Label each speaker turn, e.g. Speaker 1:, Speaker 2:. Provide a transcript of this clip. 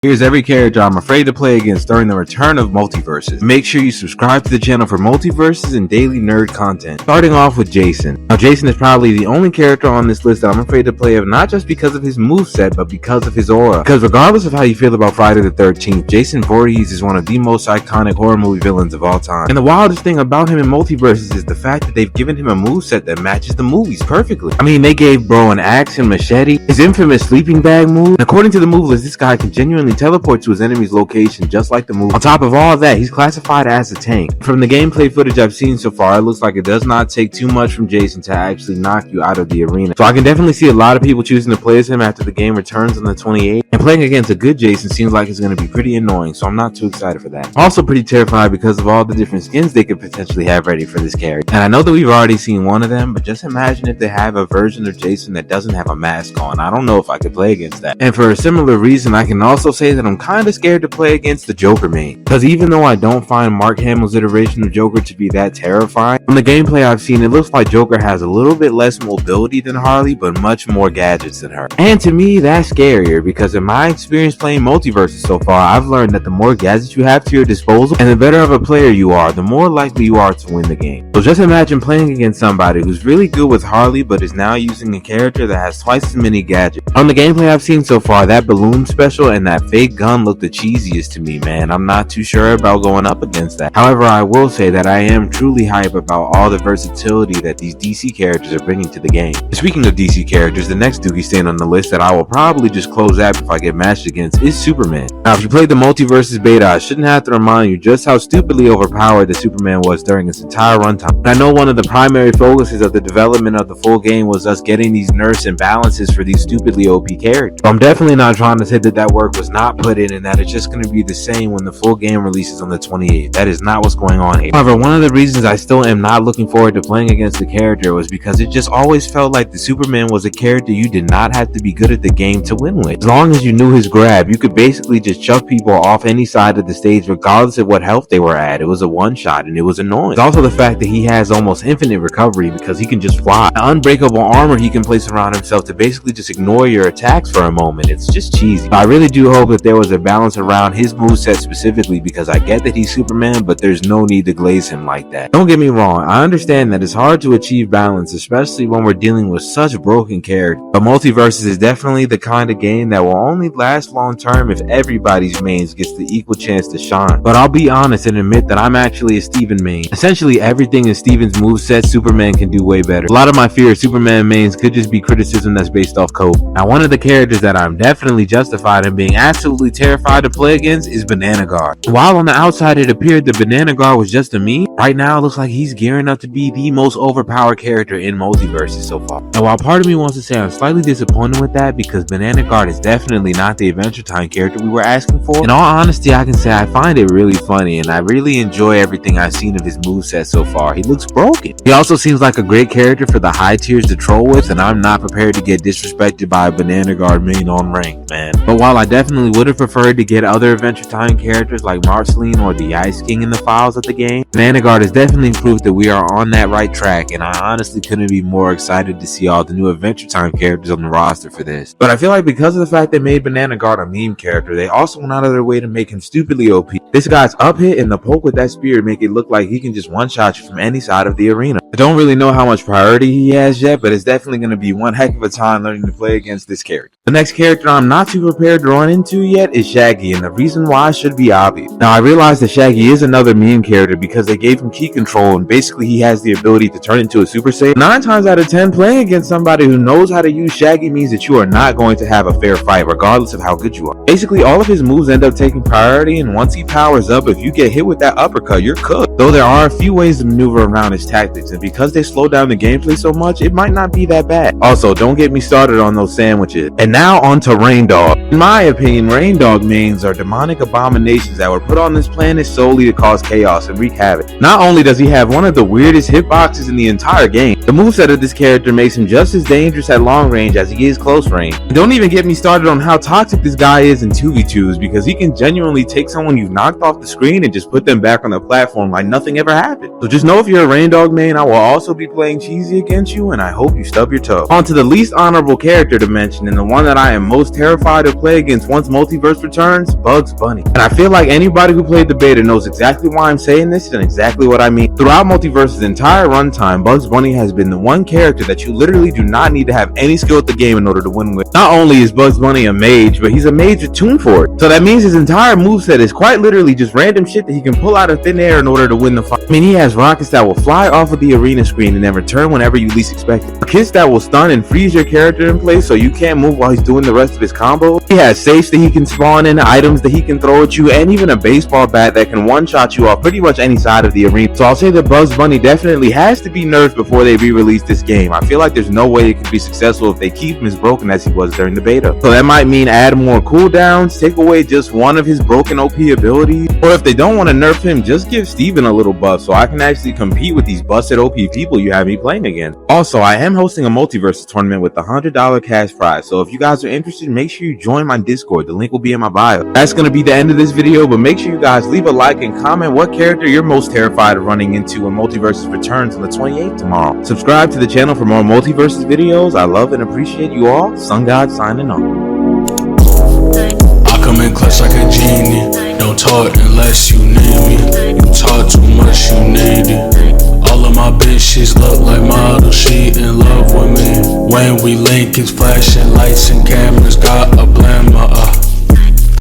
Speaker 1: Here's every character I'm afraid to play against during the return of Multiversus. Make sure you subscribe to the channel for Multiversus and daily nerd content. Starting off with Jason. Now Jason is probably the only character on this list that I'm afraid to play of, not just because of his moveset, but because of his aura. Because regardless of how you feel about Friday the 13th, Jason Voorhees is one of the most iconic horror movie villains of all time. And the wildest thing about him in Multiversus is the fact that they've given him a moveset that matches the movies perfectly. I mean, they gave bro an axe and machete, his infamous sleeping bag move, and according to the move list, this guy can genuinely teleport to his enemy's location just like the movie. On top of all that, he's classified as a tank. From the gameplay footage I've seen so far, it looks like it does not take too much from Jason to actually knock you out of the arena. So I can definitely see a lot of people choosing to play as him after the game returns on the 28th, and playing against a good Jason seems like it's going to be pretty annoying, so I'm not too excited for that. Also pretty terrified because of all the different skins they could potentially have ready for this character. And I know that we've already seen one of them, but just imagine if they have a version of Jason that doesn't have a mask on. I don't know if I could play against that. And for a similar reason, I can also say that I'm kind of scared to play against the Joker main, because even though I don't find Mark Hamill's iteration of Joker to be that terrifying, from the gameplay I've seen, it looks like Joker has a little bit less mobility than Harley, but much more gadgets than her. And to me, that's scarier, because in my experience playing Multiversus so far, I've learned that the more gadgets you have to your disposal, and the better of a player you are, the more likely you are to win the game. So just imagine playing against somebody who's really good with Harley, but is now using a character that has twice as many gadgets. On the gameplay I've seen so far, that balloon special and that fake gun look the cheesiest to me, man. I'm not too sure about going up against that. However, I will say that I am truly hype about all the versatility that these DC characters are bringing to the game. Speaking of DC characters, the next Dookie stain on the list that I will probably just close out if I get matched against is Superman. Now, if you played the Multiversus beta, I shouldn't have to remind you just how stupidly overpowered the Superman was during its entire runtime. I know one of the primary focuses of the development of the full game was us getting these nerfs and balances for these stupidly OP characters. But I'm definitely not trying to say that that work was not put in and that it's just going to be the same when the full game releases on the 28th. That is not what's going on here. However, one of the reasons I still am not looking forward to playing against the character was because it just always felt like the Superman was a character you did not have to be good at the game to win with. As long as you knew his grab, you could basically just chuck people off any side of the stage regardless of what health they were at. It was a one shot and it was annoying. It's also the fact that he has almost infinite recovery because he can just fly. The unbreakable armor he can place around himself to basically just ignore your attacks for a moment. It's just cheesy. I really do hope that there was a balance around his moveset specifically, because I get that he's Superman, but there's no need to glaze him like that. Don't get me wrong, I understand that it's hard to achieve balance, especially when we're dealing with such broken characters, but Multiversus is definitely the kind of game that will only last long term if everybody's mains gets the equal chance to shine. But I'll be honest and admit that I'm actually a Steven main. Essentially everything in Steven's moveset, Superman can do way better. A lot of my fear of Superman mains could just be criticism that's based off code. Now, one of the characters that I'm definitely justified in being absolutely terrified to play against is Banana Guard. While on the outside it appeared that Banana Guard was just a meme, right now it looks like he's gearing up to be the most overpowered character in Multiversus so far. And while part of me wants to say I'm slightly disappointed with that, because Banana Guard is definitely not the Adventure Time character we were asking for, in all honesty I can say I find it really funny and I really enjoy everything I've seen of his moveset so far. He looks broken. He also seems like a great character for the high tiers to troll with, and I'm not prepared to get disrespected by a Banana Guard main on ranked, man. But while I definitely would have preferred to get other Adventure Time characters like Marceline or the Ice King in the files of the game, Banana Guard is definitely proof that we are on that right track, and I honestly couldn't be more excited to see all the new Adventure Time characters on the roster for this. But I feel like because of the fact they made Banana Guard a meme character, they also went out of their way to make him stupidly OP. This guy's up hit and the poke with that spear make it look like he can just one-shot you from any side of the arena. I don't really know how much priority he has yet, but it's definitely going to be one heck of a time learning to play against this character. The next character I'm not too prepared to run into yet is Shaggy, and the reason why should be obvious. Now, I realize that Shaggy is another meme character because they gave him key control and basically he has the ability to turn into a Super Saiyan. 9 times out of 10, playing against somebody who knows how to use Shaggy means that you are not going to have a fair fight regardless of how good you are. Basically, all of his moves end up taking priority, and once he powers up, if you get hit with that uppercut, you're cooked. Though there are a few ways to maneuver around his tactics, and because they slow down the gameplay so much, it might not be that bad. Also, don't get me started on those sandwiches. And now on to Rain Dog. In my opinion, Rain Dog mains are demonic abominations that were put on this planet solely to cause chaos and wreak havoc have it. Not only does he have one of the weirdest hitboxes in the entire game, the moveset of this character makes him just as dangerous at long range as he is close range. And don't even get me started on how toxic this guy is in 2v2s, because he can genuinely take someone you've knocked off the screen and just put them back on the platform like nothing ever happened. So just know if you're a Rain Dog main, I will also be playing cheesy against you, and I hope you stub your toe. On to the least honorable character to mention, and the one that I am most terrified to play against once Multiverse returns, Bugs Bunny. And I feel like anybody who played the beta knows exactly why I'm saying this and exactly what I mean. Throughout Multiverse's entire runtime, Bugs Bunny has been the one character that you literally do not need to have any skill at the game in order to win with. Not only is Bugs Bunny a mage, but he's a mage with Tune for it. So that means his entire moveset is quite literally just random shit that he can pull out of thin air in order to win the fight. I mean, he has rockets that will fly off of the arena screen and then return whenever you least expect it. Kits that will stun and freeze your character in place so you can't move while he's doing the rest of his combo. He has safes that he can spawn in, items that he can throw at you, and even a baseball bat that can one-shot you off pretty much any side of the arena. So I'll say that Bugs Bunny definitely has to be nerfed before they re-release this game. I feel like there's no way it could be successful if they keep him as broken as he was during the beta. So that might mean add more cooldowns, take away just one of his broken OP abilities, or if they don't want to nerf him, just give Steven a little buff so I can actually compete with these busted OP people you have me playing against. Also, I am hosting a Multiversus tournament with a $100 cash prize, so if you guys are interested, make sure you join my Discord. The link will be in my bio. That's going to be the end of this video, but make sure you guys leave a like and comment what character you're most terrified of running into when Multiversus returns on the 28th tomorrow. Subscribe to the channel for more Multiversus videos. I love and appreciate you all. Sun God signing off.
Speaker 2: I come in clutch like a genie. Don't talk unless you need me. You talk too much, you need it. All of my bitches look like models, she in love with me. When we link, it's flashing lights and cameras, got a blammer.